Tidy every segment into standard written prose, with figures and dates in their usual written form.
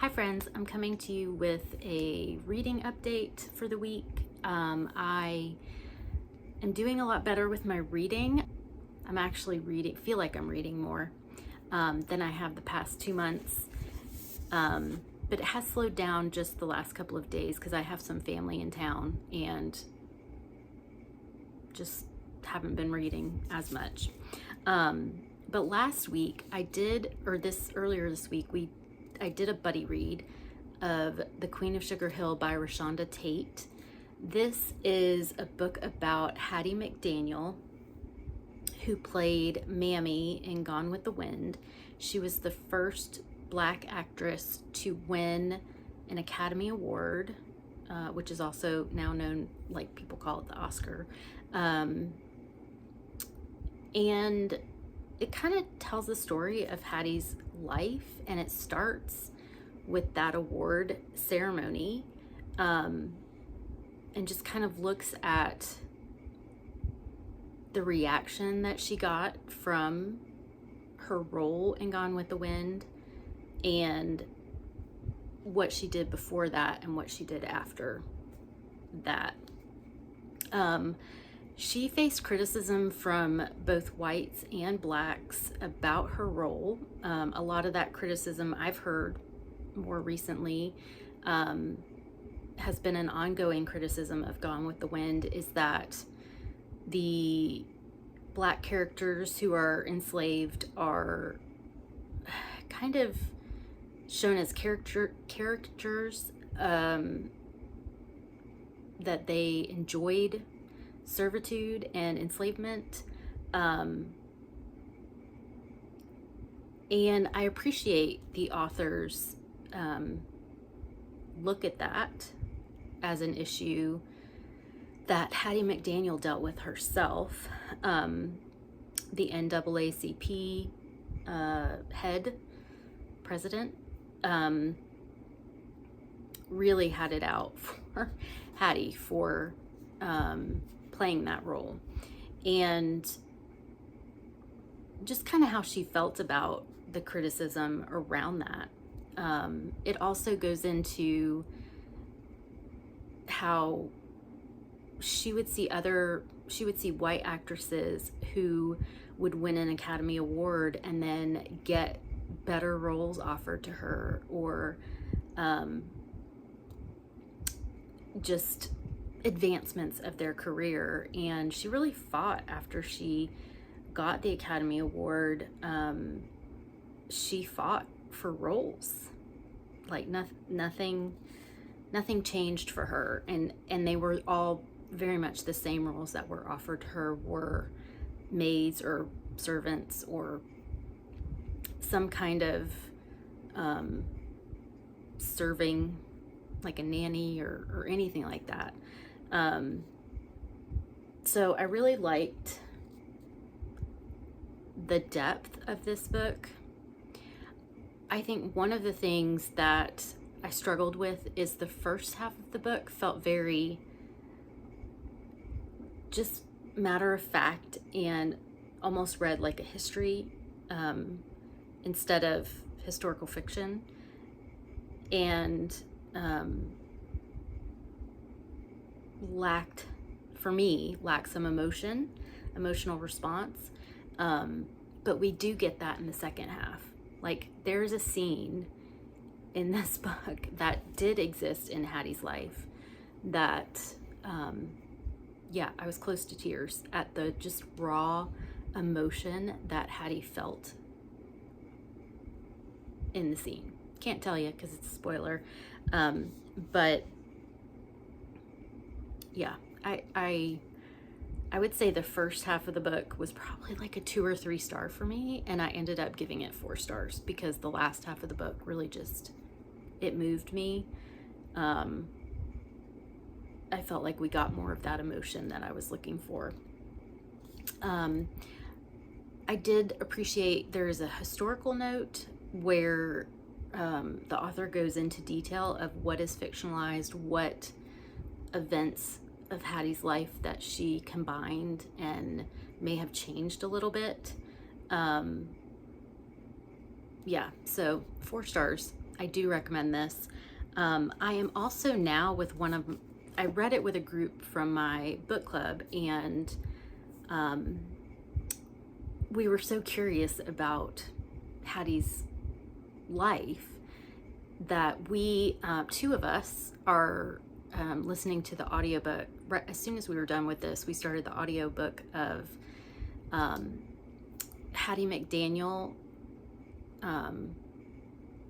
Hi friends, I'm coming to you with a reading update for the week. I am doing a lot better with my reading. I'm actually feel like I'm reading more than I have the past 2 months. But it has slowed down just the last couple of days because I have some family in town and just haven't been reading as much. But last week earlier this week, I did a buddy read of The Queen of Sugar Hill by Rashonda Tate. This is a book about Hattie McDaniel, who played Mammy in Gone with the Wind. She was the first Black actress to win an Academy Award, which is also now known, like people call it the Oscar. And it kind of tells the story of Hattie's life, and it starts with that award ceremony, and just kind of looks at the reaction that she got from her role in Gone with the Wind and what she did before that and what she did after that. She faced criticism from both whites and blacks about her role. A lot of that criticism I've heard more recently has been an ongoing criticism of Gone with the Wind, is that the Black characters who are enslaved are kind of shown as caricatures, that they enjoyed servitude and enslavement, and I appreciate the author's look at that as an issue that Hattie McDaniel dealt with herself. The NAACP president really had it out for Hattie for playing that role, and just kind of how she felt about the criticism around that. It also goes into how she would see white actresses who would win an Academy Award and then get better roles offered to her, or just advancements of their career. And she really fought after she got the Academy Award. She fought for roles, like nothing changed for her, and they were all very much the same roles that were offered her, were maids or servants or some kind of serving, like a nanny or anything like that. So I really liked the depth of this book. I think one of the things that I struggled with is the first half of the book felt very just matter of fact and almost read like a history instead of historical fiction, and lacked some emotional response. But we do get that in the second half. Like, there's a scene in this book that did exist in Hattie's life that, I was close to tears at the just raw emotion that Hattie felt in the scene. Can't tell you because it's a spoiler. But yeah, I would say the first half of the book was probably like a 2 or 3 star for me, and I ended up giving it 4 stars because the last half of the book really just, it moved me. I felt like we got more of that emotion that I was looking for. I did appreciate there's a historical note where the author goes into detail of what is fictionalized, what events of Hattie's life that she combined and may have changed a little bit. Yeah, so 4 stars. I do recommend this. I am also now with I read it with a group from my book club, and we were so curious about Hattie's life that we, two of us, are listening to the audiobook. Right as soon as we were done with this, we started the audiobook of Hattie McDaniel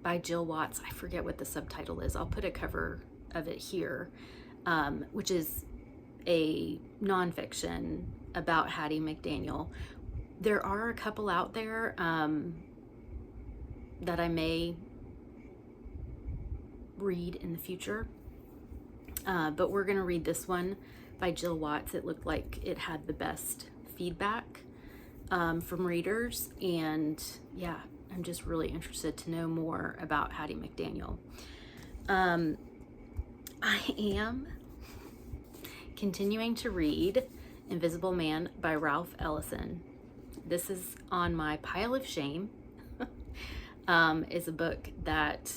by Jill Watts. I forget what the subtitle is. I'll put a cover of it here, which is a nonfiction about Hattie McDaniel. There are a couple out there that I may read in the future, but we're going to read this one by Jill Watts. It looked like it had the best feedback from readers, and yeah, I'm just really interested to know more about Hattie McDaniel. I am continuing to read Invisible Man by Ralph Ellison. This is on my pile of shame. It's a book that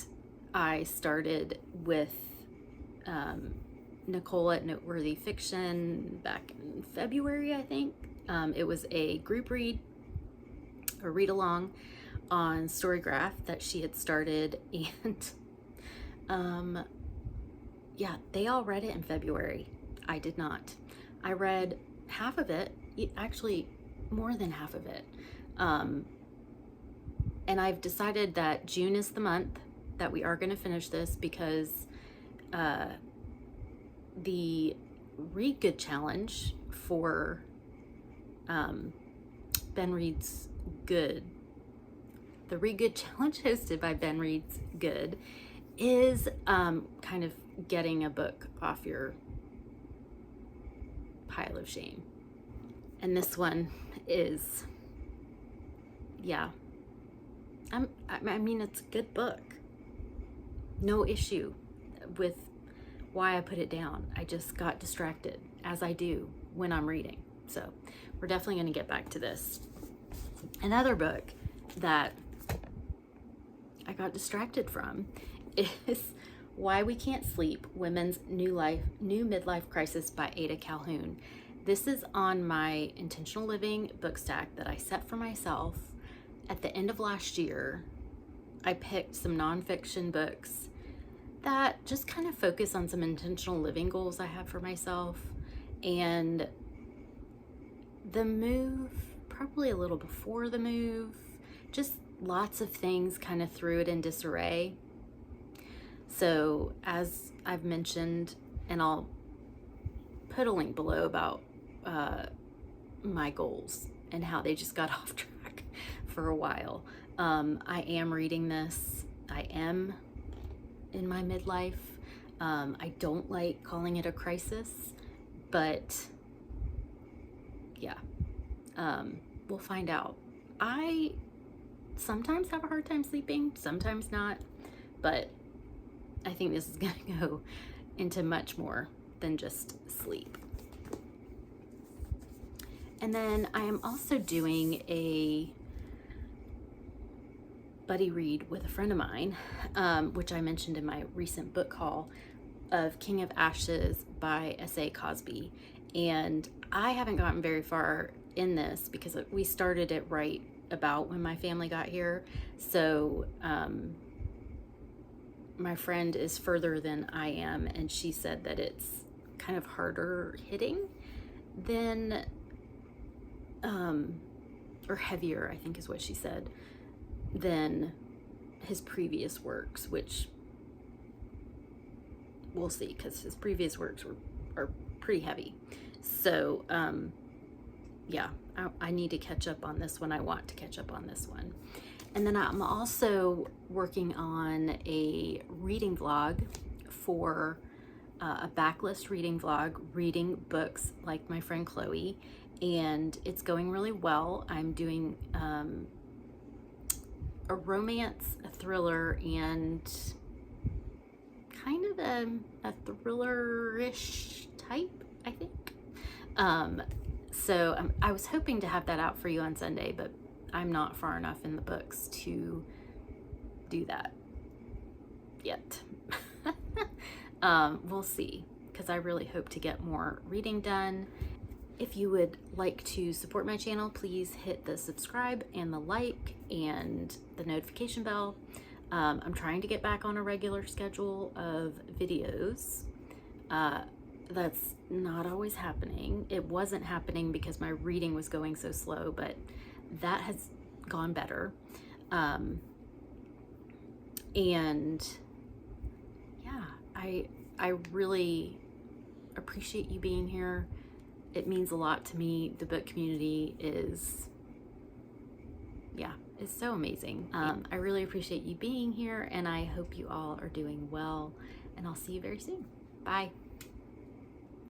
I started with Nicole at Noteworthy Fiction back in February, I think. It was a group read, a read along on Storygraph that she had started, and yeah, they all read it in February. I did not. I read half of it, actually more than half of it. And I've decided that June is the month that we are going to finish this, because the Read Good Challenge for Ben Reads Good, the Read Good Challenge hosted by Ben Reads Good, is kind of getting a book off your pile of shame. And this one is, yeah, I mean, it's a good book. No issue with why I put it down. I just got distracted, as I do when I'm reading. So we're definitely going to get back to this. Another book that I got distracted from is Why We Can't Sleep, Women's New Midlife Crisis by Ada Calhoun. This is on my Intentional Living book stack that I set for myself at the end of last year. I picked some nonfiction books that just kind of focus on some intentional living goals I have for myself. And the move, probably a little before the move, just lots of things kind of threw it in disarray. So as I've mentioned, and I'll put a link below about my goals and how they just got off track for a while. I am reading this. I am in my midlife. I don't like calling it a crisis, but yeah, we'll find out. I sometimes have a hard time sleeping, sometimes not, but I think this is going to go into much more than just sleep. And then I am also doing a buddy read with a friend of mine, which I mentioned in my recent book haul, of King of Ashes by S.A. Cosby. And I haven't gotten very far in this because we started it right about when my family got here. So my friend is further than I am, and she said that it's kind of harder hitting than, or heavier, I think is what she said, than his previous works, which we'll see, because his previous works are pretty heavy. So yeah, I need to catch up on this one. I want to catch up on this one. And then I'm also working on a reading vlog for a backlist reading vlog, reading books like my friend Chloe, and it's going really well. I'm doing a romance, a thriller, and kind of a thriller-ish type, I think. So I was hoping to have that out for you on Sunday, but I'm not far enough in the books to do that. yet. We'll see, because I really hope to get more reading done. If you would like to support my channel, please hit the subscribe and the like and the notification bell. I'm trying to get back on a regular schedule of videos. That's not always happening. It wasn't happening because my reading was going so slow, but that has gone better. And yeah, I really appreciate you being here. It means a lot to me. The book community is, yeah, it's so amazing. I really appreciate you being here, and I hope you all are doing well, and I'll see you very soon. Bye.